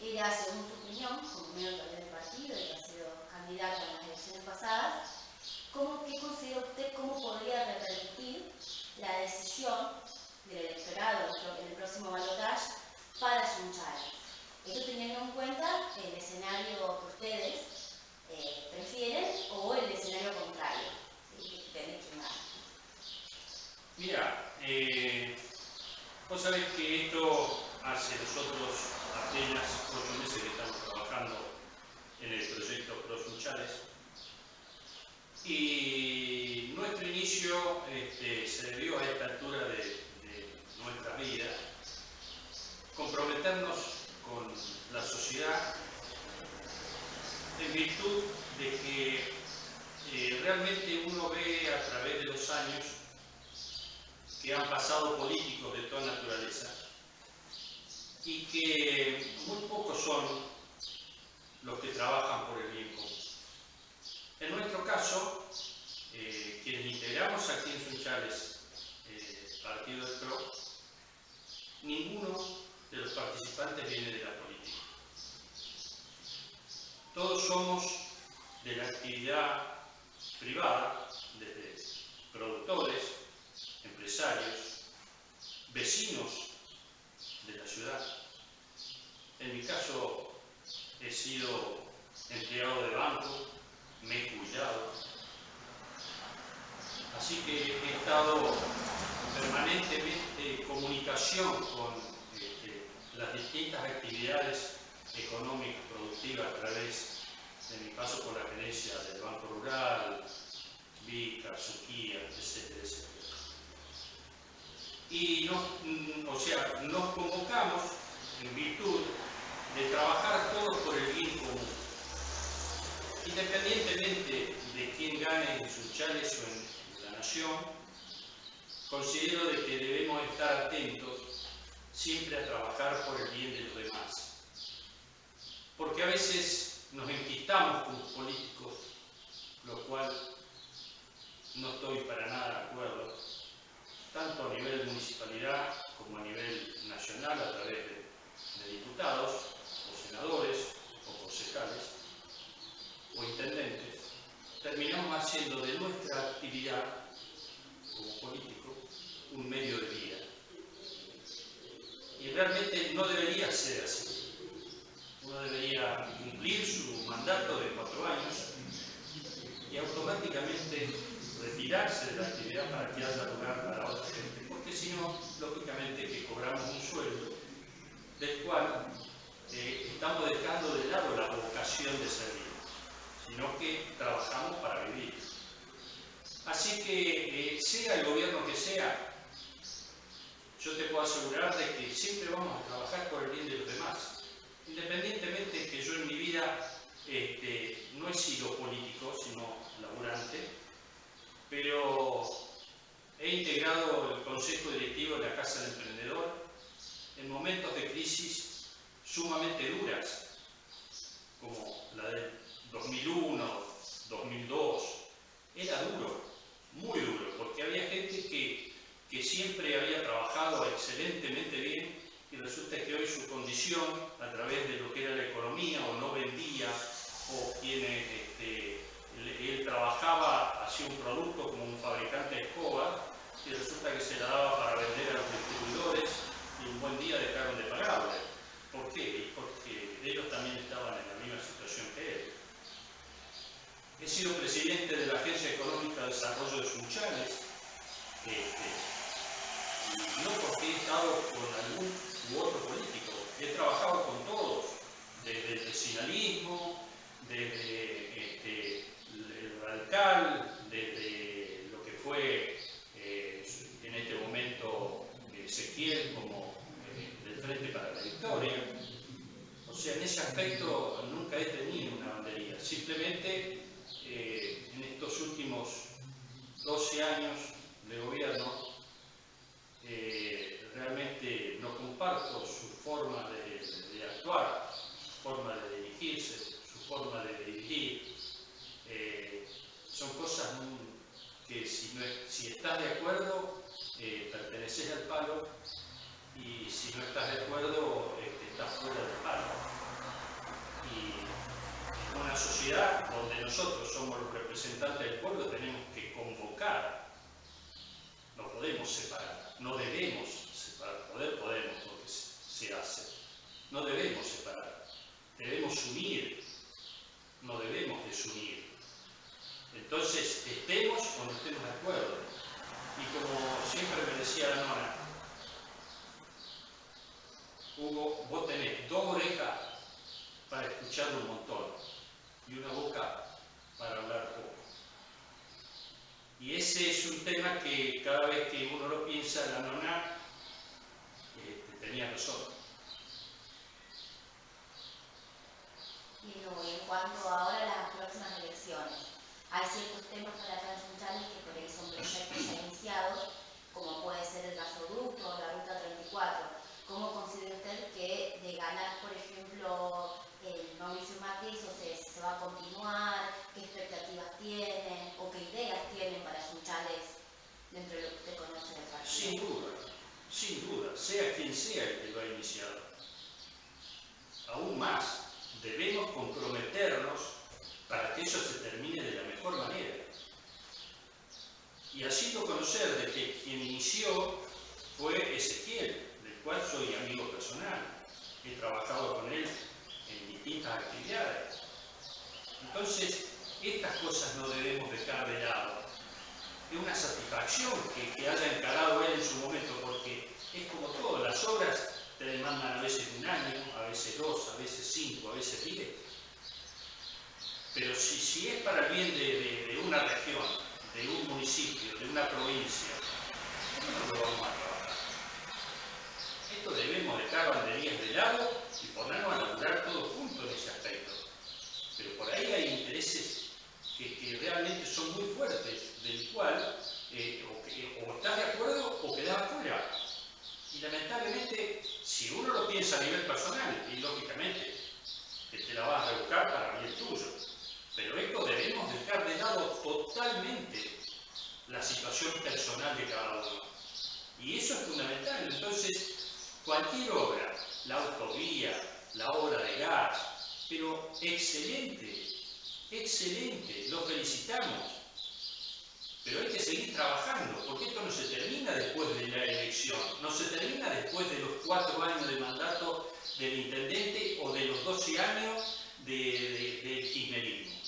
era, según tu opinión, como miembro también del partido y que ha sido candidato en las elecciones pasadas, ¿qué considera usted cómo podría repercutir la decisión del electorado en el próximo balotaje para Sunchales? Esto teniendo en cuenta el escenario que ustedes prefieren o el escenario contrario, ¿sí? Mira, vos sabés que esto hace nosotros apenas 8 meses que estamos trabajando en el proyecto Pro Sunchales y nuestro inicio se debió a esta altura de nuestra vida comprometernos con la sociedad en virtud de que realmente uno ve a través de los años que han pasado políticos de toda naturaleza y que muy pocos son los que trabajan por el bien común. En nuestro caso, quienes integramos aquí en Sunchales el partido del PRO, ninguno de los participantes viene de la política. Todos somos de la actividad privada, desde productores, empresarios, vecinos de la ciudad. En mi caso he sido empleado de banco, me he jubilado, así que he estado permanentemente en comunicación con las distintas actividades económicas, productivas a través de mi paso por la gerencia del Banco Rural, Vica, Suquía, etcétera, etcétera. Y nos convocamos en virtud de trabajar todos por el bien común. Independientemente de quién gane en Sunchales o en la nación, considero de que debemos estar atentos siempre a trabajar por el bien de los demás. Porque a veces nos enquistamos como políticos, lo cual no estoy para nada de acuerdo, tanto a nivel de municipalidad como a nivel nacional a través de diputados o senadores o concejales o intendentes. Terminamos haciendo de nuestra actividad como político un medio de vida. Y realmente no debería ser así. Uno debería cumplir su mandato de 4 años y automáticamente retirarse de la actividad para que haya lugar para otra gente, porque si no, lógicamente que cobramos un sueldo del cual estamos dejando de lado la vocación de servir, sino que trabajamos para vivir. Así que sea el gobierno que sea, yo te puedo asegurar de que siempre vamos a trabajar por el bien de los demás, independientemente de que yo en mi vida no he sido político, sino laburante, pero he integrado el consejo directivo de la Casa del Emprendedor en momentos de crisis sumamente duras, como la del 2001, 2002. Era duro, muy duro, porque había gente que siempre había trabajado excelentemente bien y resulta que hoy su condición, a través de lo que era la economía, o no vendía, o quienes él trabajaba, hacía un producto como un fabricante de escobas y resulta que se la daba para vender a los distribuidores y un buen día dejaron de pagarle. ¿Por qué? Porque ellos también estaban en la misma situación que él. He sido presidente de la Agencia Económica de Desarrollo de Sunchales, no porque he estado con algún u otro político, he trabajado con todos, desde el vecinalismo, desde el radical, desde lo que fue en este momento Ezequiel como del Frente para la Victoria. O sea, en ese aspecto nunca he tenido una bandería, simplemente en estos últimos 12 años de gobierno realmente no comparto su forma de actuar, su forma de dirigirse, su forma de dirigir. Son cosas que si estás de acuerdo, perteneces al palo, y si no estás de acuerdo, estás fuera del palo. Y en una sociedad donde nosotros somos los representantes del pueblo tenemos que convocar, no podemos separar, no debemos separar, podemos porque se hace, no debemos separar, debemos unir, no debemos desunir. Entonces, estemos o no estemos de acuerdo. Y como siempre me decía la nona, Hugo, vos tenés 2 orejas para escuchar un montón y una boca para hablar poco. Y ese es un tema que cada vez que uno lo piensa, la nona tenía razón. Y luego, en cuanto ahora a las próximas elecciones, hay ciertos temas para acá en Sunchales que por ahí son proyectos ya iniciados, como puede ser el gasoducto o la ruta 34. ¿Cómo considera usted que de ganar, por ejemplo, el Mauricio Macri, eso se va a continuar? ¿Qué expectativas tienen o qué ideas tienen para Sunchales dentro de lo que usted conoce del partido? Sin duda, sea quien sea el que lo ha iniciado. Aún más, debemos comprometernos para que eso se termine de la mejor manera. Y haciendo conocer de que quien inició fue Ezequiel, del cual soy amigo personal. He trabajado con él en distintas actividades. Entonces, estas cosas no debemos dejar de lado. Es una satisfacción que haya encarado él en su momento, porque es como todo, las obras te demandan a veces 1 año, a veces 2, a veces 5, a veces 10. Pero si es para el bien de una región, de un municipio, de una provincia, ¿cómo no lo vamos a trabajar? Esto debemos dejar banderías de lado y ponernos a laburar todos juntos en ese aspecto. Pero por ahí hay intereses que realmente son muy fuertes, del cual o estás de acuerdo o quedás afuera. Y lamentablemente, si uno lo piensa a nivel personal, y lógicamente que te la vas a rebuscar para bien tuyo, pero esto debemos dejar de lado totalmente la situación personal de cada uno. Y eso es fundamental. Entonces, cualquier obra, la autovía, la obra de gas, pero excelente, excelente, lo felicitamos. Pero hay que seguir trabajando, porque esto no se termina después de la elección, no se termina después de los 4 años de mandato del intendente o de los 12 años del kirchnerismo.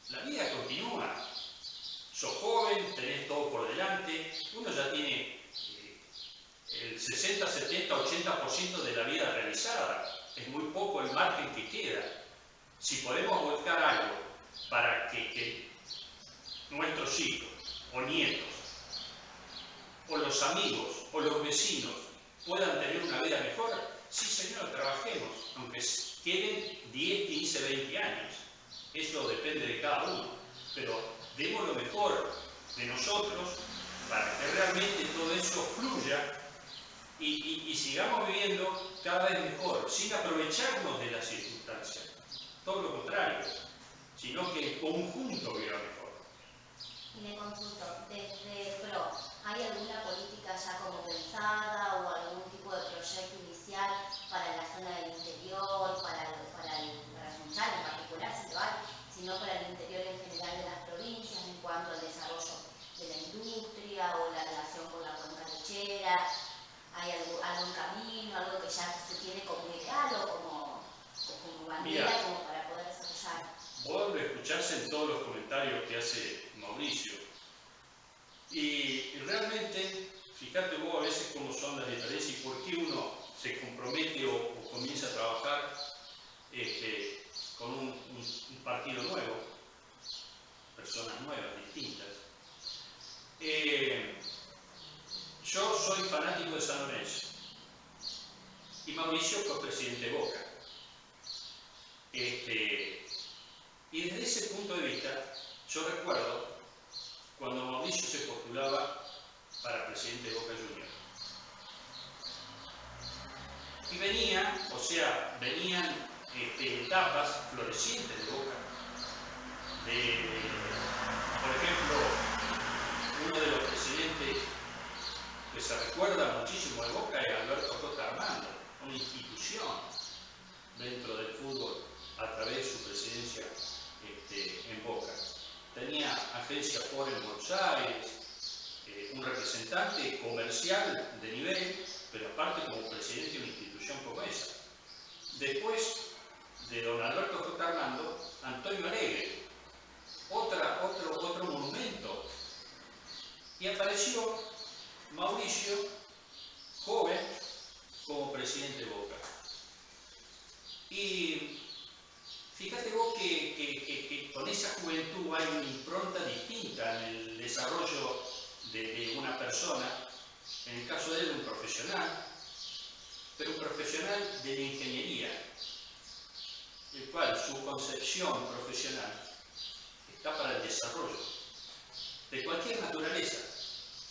La vida continúa. Sos joven, tenés todo por delante, uno ya tiene el 60, 70, 80% de la vida realizada. Es muy poco el margen que queda. Si podemos buscar algo para que nuestros hijos o nietos, o los amigos, o los vecinos puedan tener una vida mejor, sí señor, trabajemos, aunque queden 10, 15, 20 años. Eso depende de cada uno, pero demos lo mejor de nosotros para que realmente todo eso fluya y sigamos viviendo cada vez mejor, sin aprovecharnos de las circunstancias. Todo lo contrario, sino que el conjunto viva mejor. Y le consulto, desde PRO, ¿hay alguna política ya como pensada o algún tipo de proyecto inicial para la zona del interior, para Sunchales en particular, si lo hay, sino para el interior en general de las provincias en cuanto al desarrollo de la industria o la relación con la cuenca lechera? ¿Hay algún camino, algo que ya se tiene como ideal o como bandera como para poder desarrollar? Vuelve a escucharse en todos los comentarios que hace Mauricio. Y realmente, fíjate vos a veces cómo son las diferencias y por qué uno se compromete o comienza a trabajar con un partido nuevo, personas nuevas, distintas. Yo soy fanático de San Lorenzo y Mauricio fue presidente de Boca. Y desde ese punto de vista, yo recuerdo cuando Mauricio se postulaba para presidente de Boca Juniors. Y venían etapas florecientes de Boca. Por ejemplo, uno de los presidentes que se recuerda muchísimo de Boca es Alberto J. Armando, una institución dentro del fútbol a través agencia Ford en Buenos Aires, un representante comercial de nivel, pero aparte como presidente de una institución como esa. Después de don Alberto J. Armando, Antonio Alegre, otro monumento. Y apareció Mauricio, joven, como presidente de Boca. Y fíjate vos que con esa juventud hay una impronta distinta en el desarrollo de una persona, en el caso de él un profesional, pero un profesional de la ingeniería, el cual su concepción profesional está para el desarrollo de cualquier naturaleza.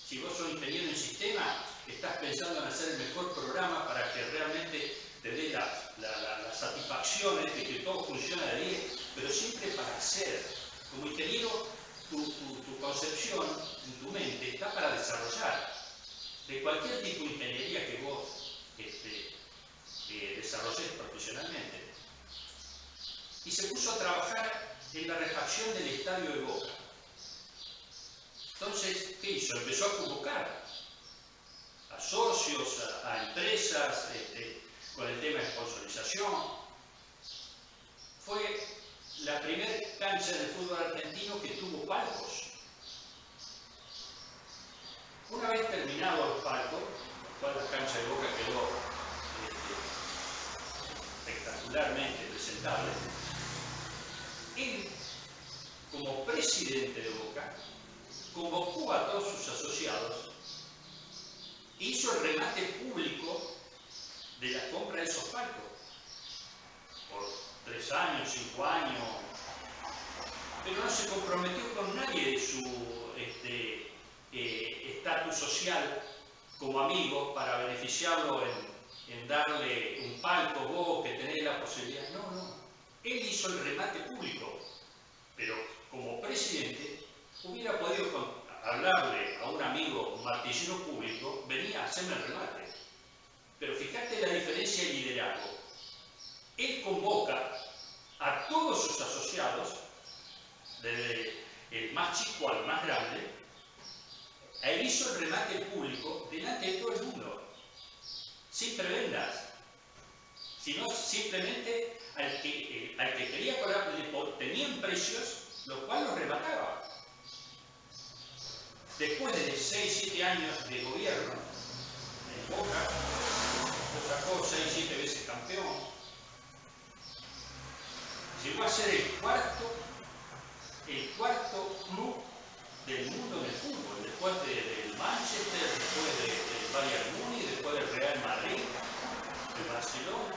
Si vos sos ingeniero en sistema, estás pensando en hacer el mejor programa para que realmente te dé la satisfacción de que todo funciona de bien, pero siempre para hacer. Como ingeniero, tu concepción en tu mente está para desarrollar. De cualquier tipo de ingeniería que vos desarrolles profesionalmente. Y se puso a trabajar en la refacción del estadio de Boca. Entonces, ¿qué hizo? Empezó a convocar a socios, a empresas, con el tema de sponsorización. Fue la primera cancha del fútbol argentino que tuvo palcos. Una vez terminado los palcos, cual la cancha de Boca quedó espectacularmente presentable, él, como presidente de Boca, convocó a todos sus asociados e hizo el remate público de la compra de esos palcos por 3 años, 5 años, pero no se comprometió con nadie de su estatus social como amigo para beneficiarlo en darle un palco, vos que tenés la posibilidad. No. Él hizo el remate público, pero como presidente hubiera podido hablarle a un amigo martillero público, venía a hacerme el remate. Pero fíjate la diferencia de liderazgo. Él convoca a todos sus asociados, desde el más chico al más grande, él hizo el remate público delante de todo el mundo, sin prebendas, sino simplemente al que quería cobrar, tenían precios, lo cual los remataba. Después de 6-7 años de gobierno, en Boca, lo sacó 6-7 veces campeón, llegó a ser el cuarto club del mundo en el fútbol, después del Manchester, después del Bayern Múnich, después del Real Madrid, del Barcelona.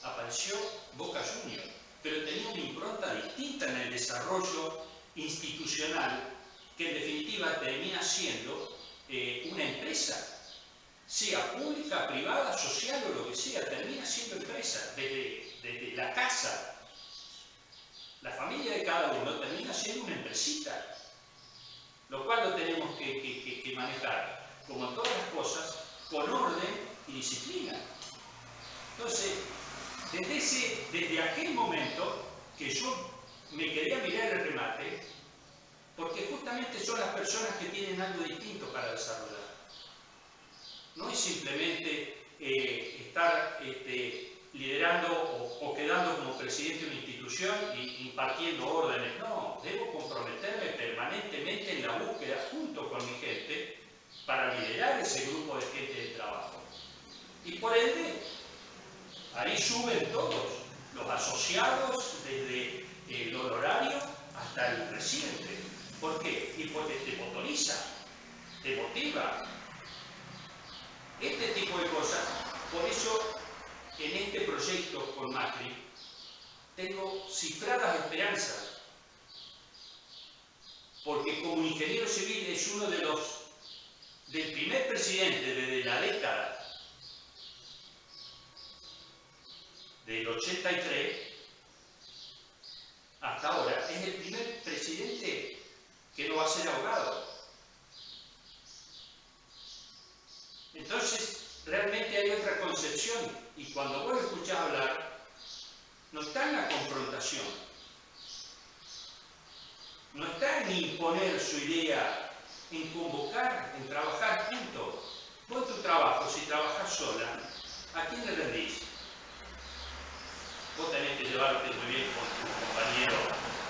Apareció Boca Juniors, pero tenía una impronta distinta en el desarrollo institucional, que en definitiva termina siendo una empresa, sea pública, privada, social o lo que sea, termina siendo empresa, desde la casa. La familia de cada uno termina siendo una empresita, lo cual lo tenemos que manejar, como en todas las cosas, con orden y disciplina. Entonces, desde aquel momento que yo me quería mirar el remate, porque justamente son las personas que tienen algo distinto para desarrollar. No es simplemente estar liderando o quedando como presidente de una institución y impartiendo órdenes. No, debo comprometerme permanentemente en la búsqueda junto con mi gente para liderar ese grupo de gente de trabajo. Y por ende, ahí suben todos, los asociados, desde el honorario hasta el presidente. ¿Por qué? Y porque te motoriza, te motiva. Este tipo de cosas, por eso en este proyecto con Macri tengo cifradas esperanzas, porque como ingeniero civil es uno del primer presidente desde la década del 83 hasta ahora, es el primer presidente que no va a ser abogado. Entonces, realmente hay otra concepción, y cuando vos lo escuchás hablar, no está en la confrontación, no está en imponer su idea, en convocar, en trabajar juntos. Vos en tu trabajo, si trabajás sola, ¿a quién le rendís? Vos tenés que llevarte muy bien con tu compañero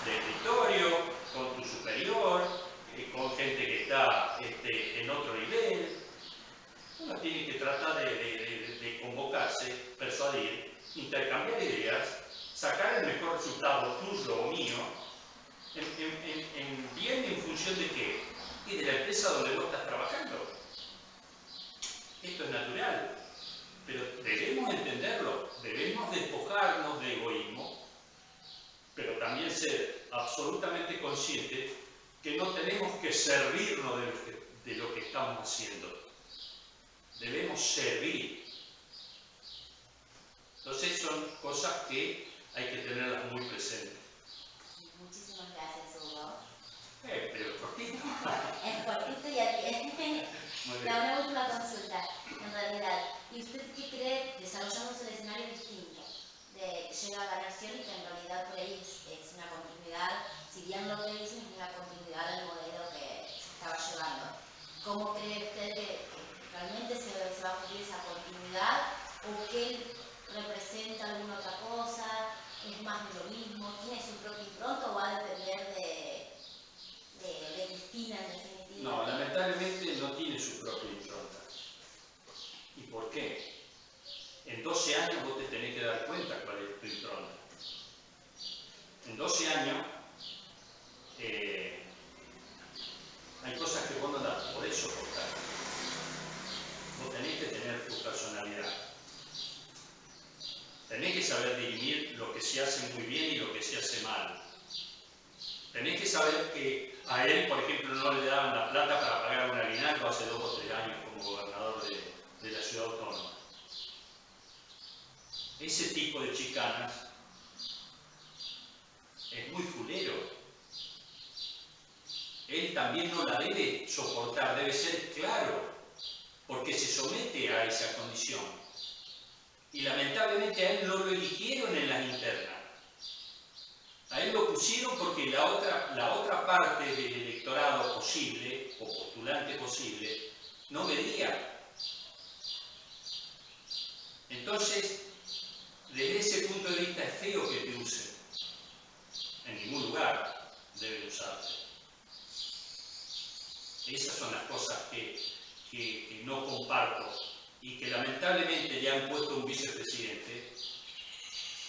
de escritorio, con tu superior, con gente que está en otro nivel. Uno tiene que tratar de convocarse, persuadir, intercambiar ideas, sacar el mejor resultado tuyo o mío, bien en función de qué? Y de la empresa donde vos estás trabajando. Esto es natural, pero debemos entenderlo, debemos despojarnos de egoísmo, pero también ser absolutamente conscientes que no tenemos que servirnos de lo que estamos haciendo. Debemos servir. Entonces son cosas que hay que tenerlas muy presentes. Muchísimas gracias, Hugo. Pero es cortito. Es cortito y aquí. Una última consulta, en realidad. ¿Y usted qué cree desarrollamos el escenario distinto? De que llega a la nación y que en realidad por ahí es una continuidad, si bien lo que dicen es una continuidad del modelo que se estaba llevando. ¿Cómo cree usted que realmente se va a cumplir esa continuidad? ¿O que representa alguna otra cosa? ¿Es más de lo mismo? ¿Tiene su propio impronta o va a depender de Cristina en definitiva? No, lamentablemente no tiene su propia impronta. ¿Y por qué? En 12 años vos te tenés que dar cuenta cuál es tu impronta. En 12 años hay cosas que vos no las podés soportar. Vos tenés que tener tu personalidad. Tenés que saber dirimir lo que se hace muy bien y lo que se hace mal. Tenés que saber que a él, por ejemplo, no le daban la plata para pagar un aguinaldo hace 2 o 3 años como gobernador de la ciudad autónoma. Ese tipo de chicanas es muy fulero. Él también no la debe soportar, debe ser claro, porque se somete a esa condición. Y lamentablemente a él no lo eligieron en las internas. A él lo pusieron porque la otra parte del electorado posible, o postulante posible, no quería. Entonces, desde ese punto de vista es feo que te usen. En ningún lugar deben usarte. Esas son las cosas que no comparto y que lamentablemente le han puesto un vicepresidente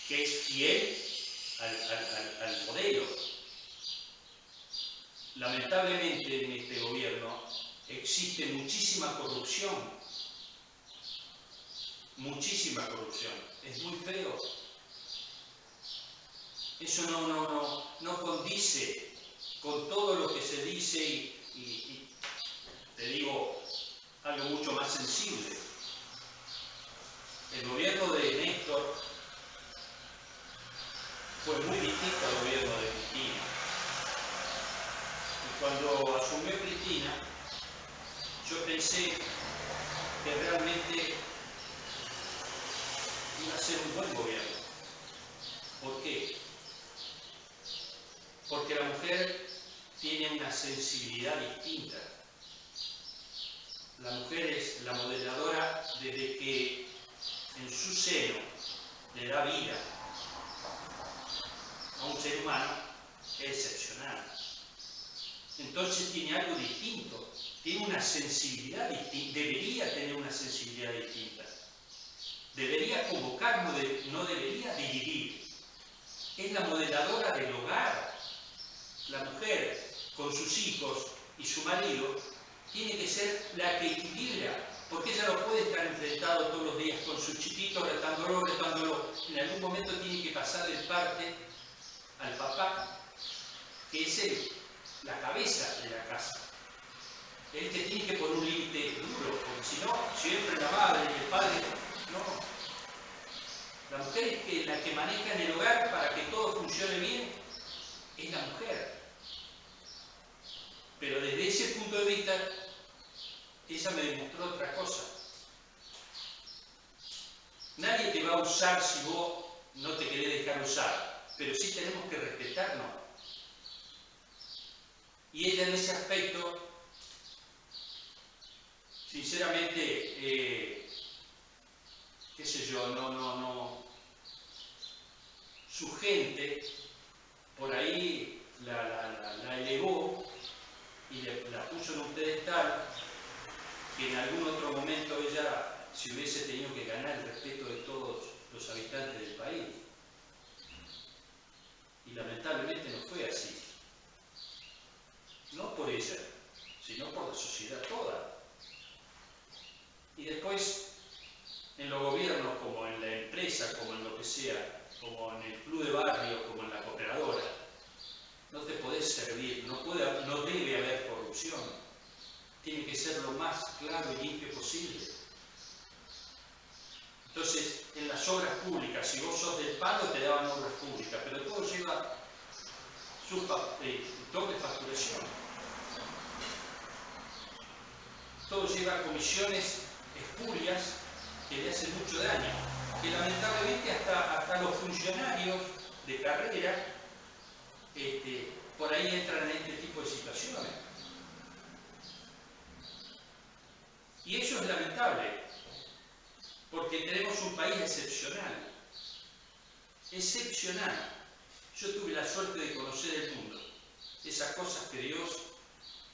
que es fiel al modelo. Lamentablemente en este gobierno existe muchísima corrupción. Muchísima corrupción. Es muy feo. Eso no condice con todo lo que se dice y te digo algo mucho más sensible. El gobierno de Néstor fue muy distinto al gobierno de Cristina. Y cuando asumió Cristina, yo pensé que realmente iba a ser un buen gobierno. ¿Por qué? Porque la mujer tiene una sensibilidad distinta. La mujer es la modeladora desde que en su seno le da vida a un ser humano excepcional. Entonces tiene algo distinto, tiene una sensibilidad distinta, debería tener una sensibilidad distinta. Debería convocar, no debería dividir. Es la modeladora del hogar. La mujer con sus hijos y su marido tiene que ser la que equilibra, porque ella no puede estar enfrentado todos los días con su chiquito, retándolo. En algún momento tiene que pasar del parte al papá, que es la cabeza de la casa. El que tiene que poner un límite duro, porque si no, siempre la madre y el padre, no. La mujer es la que maneja en el hogar para que todo funcione bien, es la mujer. Pero desde ese punto de vista, ella me demostró otra cosa. Nadie te va a usar si vos no te querés dejar usar, pero sí tenemos que respetarnos. qué sé yo, su gente por ahí la elevó y la puso en un pedestal que en algún otro momento ella se hubiese tenido que ganar el respeto de todos los habitantes del país. Y lamentablemente no fue así. No por ella, sino por la sociedad toda. Y después, en los gobiernos, como en la empresa, como en lo que sea, como en el club de barrio, como en la cooperadora, no te podés servir, no debe haber corrupción. Tiene que ser lo más claro y limpio posible. Entonces, en las obras públicas, si vos sos del palo, te daban obras públicas, pero todo lleva su doble facturación. Todo lleva comisiones espurias que le hacen mucho daño, que lamentablemente hasta los funcionarios de carrera por ahí entran en este tipo de situaciones. Y eso es lamentable, porque tenemos un país excepcional. Excepcional. Yo tuve la suerte de conocer el mundo. Esas cosas que Dios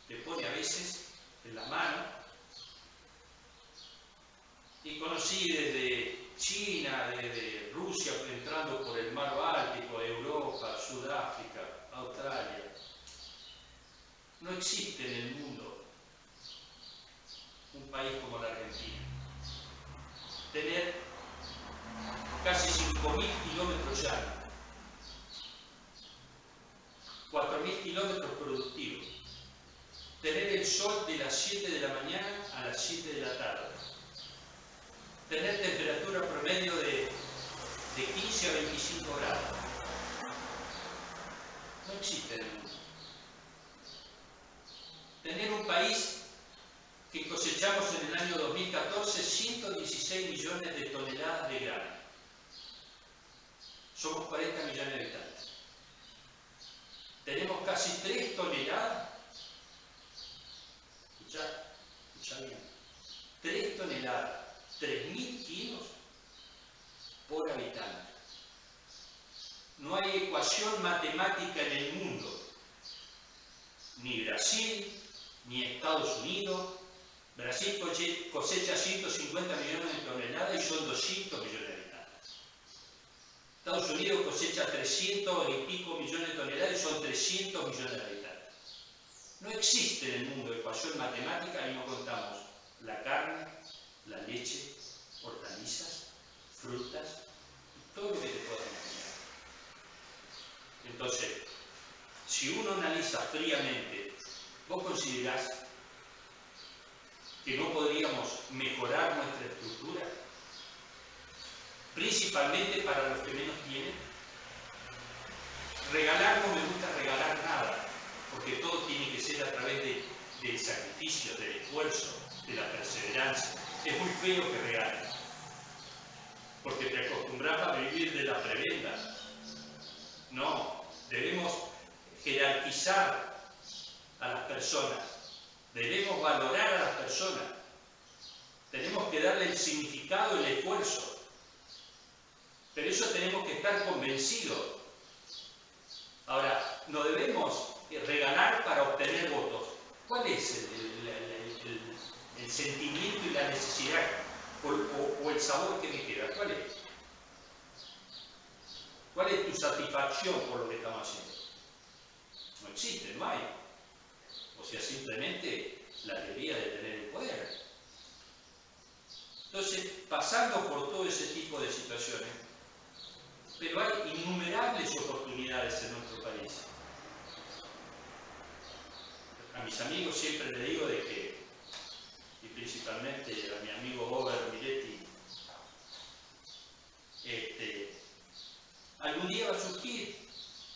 te pone a veces en la mano. Y conocí desde China, desde Rusia, entrando por el mar Báltico, Europa, Sudáfrica, Australia. No existe en el mundo un país como la Argentina. Tener casi 5.000 kilómetros llanos, 4.000 kilómetros productivos, tener el sol de las 7 de la mañana a las 7 de la tarde, tener temperatura promedio de 15 a 25 grados. No existe en el mundo. Tener un país que cosechamos en el año 2014 116 millones de toneladas de grano. Somos 40 millones de habitantes. Tenemos casi 3 toneladas. Escuchá bien. 3 toneladas, 3.000 kilos por habitante. No hay ecuación matemática en el mundo. Ni Brasil, ni Estados Unidos. Brasil cosecha 150 millones de toneladas y son 200 millones de habitantes. Estados Unidos cosecha 300 y pico millones de toneladas y son 300 millones de habitantes. No existe en el mundo ecuación matemática y no contamos la carne, la leche, hortalizas, frutas, y todo lo que te puedas imaginar. Entonces, si uno analiza fríamente, ¿vos considerás que no podríamos mejorar nuestra estructura? Principalmente para los que menos tienen. Regalar no me gusta regalar nada, porque todo tiene que ser a través del sacrificio, del esfuerzo, de la perseverancia. Es muy feo que regales, porque te acostumbras a vivir de la prebenda. No, debemos jerarquizar a las personas, debemos valorar a las personas, tenemos que darle el significado, el esfuerzo. Pero eso tenemos que estar convencidos. Ahora, no debemos regalar para obtener votos. ¿Cuál es el sentimiento y la necesidad o el sabor que me queda? ¿Cuál es? ¿Cuál es tu satisfacción por lo que estamos haciendo? No existe, no hay. O sea, simplemente la alegría de tener el poder. Entonces, pasando por todo ese tipo de situaciones, pero hay innumerables oportunidades en nuestro país. A mis amigos siempre les digo de que, y principalmente a mi amigo Ober Miretti, algún día va a surgir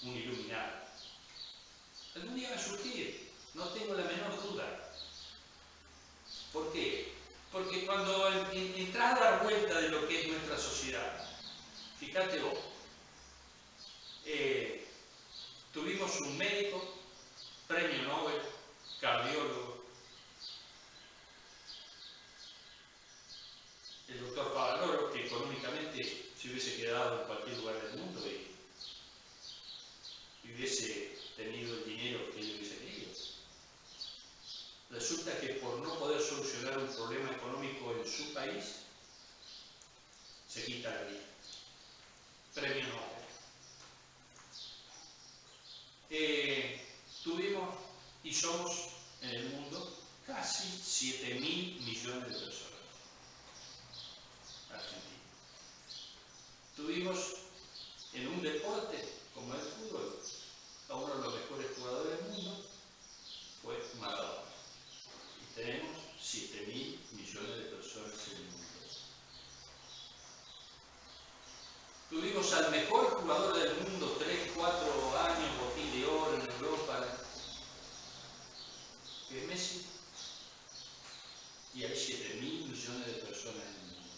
un iluminado. Algún día va a surgir, no tengo la menor duda. ¿Por qué? Porque cuando entras a dar vuelta de lo que es nuestra sociedad, fíjate vos, tuvimos un médico, premio Nobel, cardiólogo, en su país se quita la vida. Premio Nobel. Tuvimos y somos en el mundo casi 7.000 millones de personas. Argentina. Tuvimos en un deporte como el fútbol a uno de los mejores jugadores del mundo, fue Maradona. Y tenemos 7.000 millones de personas en el mundo. Tuvimos al mejor jugador del mundo, 3, 4 años, botín de oro en Europa, que es Messi. Y hay 7.000 millones de personas en el mundo.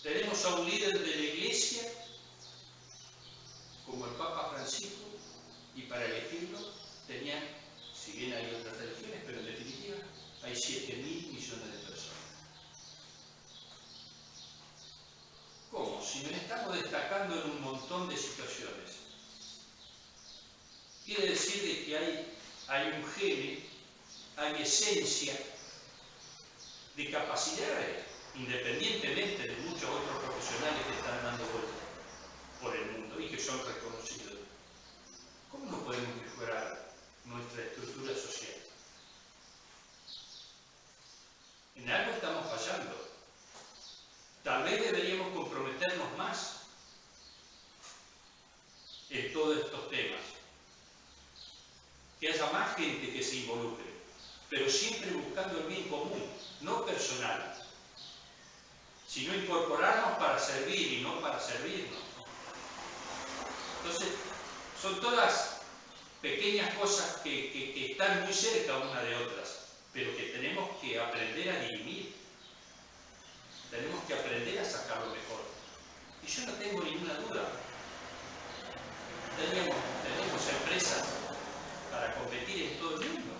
Tenemos a un líder de la Iglesia, como el Papa Francisco, y para elegirlo tenían, si bien hay otras religiones, pero en definitiva hay 7.000 millones de personas. ¿Cómo? Si nos estamos destacando en un montón de situaciones. Quiere decir de que hay un gene, hay esencia de capacidades, independientemente de muchos otros profesionales que están dando vueltas por el mundo y que son reconocidos. ¿Cómo no podemos mejorar nuestra estructura social? En algo estamos fallando. Tal vez deberíamos comprometernos más en todos estos temas. Que haya más gente que se involucre, pero siempre buscando el bien común, no personal, sino incorporarnos para servir y no para servirnos. Entonces, son todas pequeñas cosas que están muy cerca una de otras, pero que tenemos que aprender a dirimir. Tenemos que aprender a sacar lo mejor. Y yo no tengo ninguna duda. Tenemos empresas para competir en todo el mundo.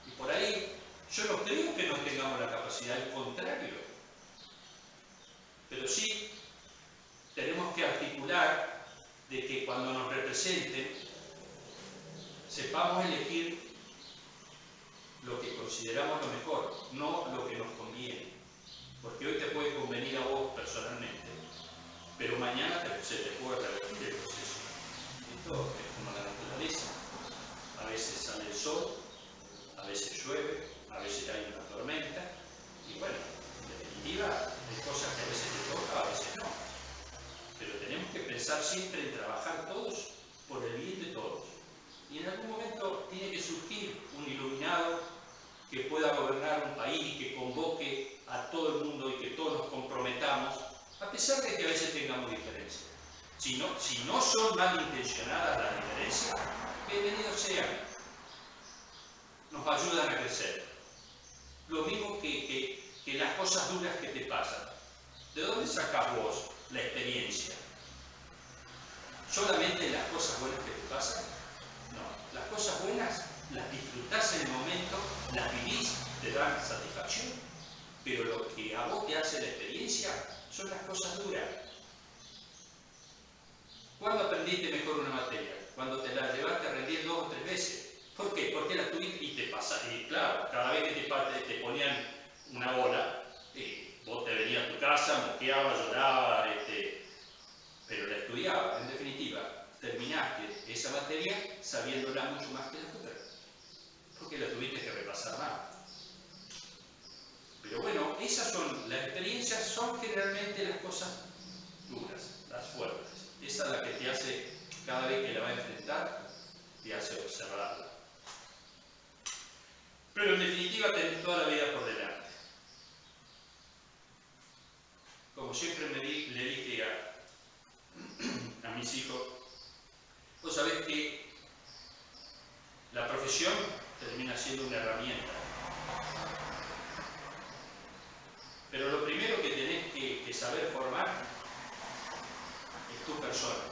Y por ahí, yo no creo que no tengamos la capacidad, al contrario. Pero sí tenemos que articular de que cuando nos representen, sepamos elegir lo que consideramos lo mejor, no lo que nos conviene. Porque hoy te puede convenir a vos personalmente, pero mañana se te puede revertir el proceso. Esto es como la naturaleza. A veces sale el sol, a veces llueve, a veces hay una tormenta, y bueno, en definitiva, hay cosas que a veces te toca, a veces no. Pero tenemos que pensar siempre en trabajar todos por el bien de todos. Y en algún momento tiene que surgir un iluminado que pueda gobernar un país y que convoque a todo el mundo y que todos nos comprometamos, a pesar de que a veces tengamos diferencias. Si no son malintencionadas las diferencias, bienvenidos sean. Nos ayudan a crecer. Lo mismo que las cosas duras que te pasan. ¿De dónde sacas vos la experiencia? ¿Solamente las cosas buenas que te pasan? No. Las cosas buenas las disfrutás en el momento, las vivís, te dan satisfacción. Pero lo que a vos te hace la experiencia son las cosas duras. ¿Cuándo aprendiste mejor una materia? Cuando te la llevaste a rendir 2 o 3 veces. ¿Por qué? Porque la tuviste y te pasa. Y claro, cada vez que te ponían una bola, vos te venías a tu casa, moqueabas, llorabas, pero la estudiabas. En definitiva, terminaste esa materia sabiéndola mucho más que las otras. Porque la tuviste que repasar más. Pero bueno, las experiencias son generalmente las cosas duras, las fuertes. Esa es la que te hace, cada vez que la va a enfrentar, te hace observarla. Pero en definitiva tenés toda la vida por delante. Como siempre le dije a mis hijos, vos sabés que la profesión termina siendo una herramienta. Pero lo primero que tenés que saber formar es tu persona.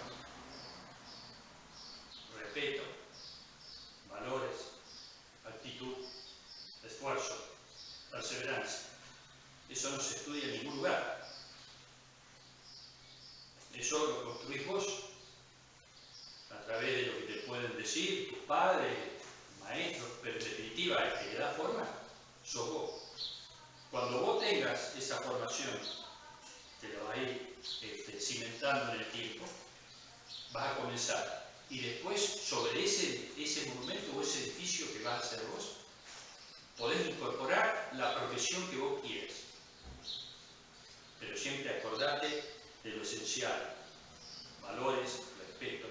Respeto, valores, actitud, esfuerzo, perseverancia. Eso no se estudia en ningún lugar. Eso lo construís vos a través de lo que te pueden decir tus padres, maestro, pero en definitiva el que le da forma sos vos. Cuando vos tengas esa formación, te la vas a ir cimentando en el tiempo, vas a comenzar. Y después, sobre ese monumento o ese edificio que vas a hacer vos, podés incorporar la profesión que vos quieras. Pero siempre acordate de lo esencial: valores, respeto,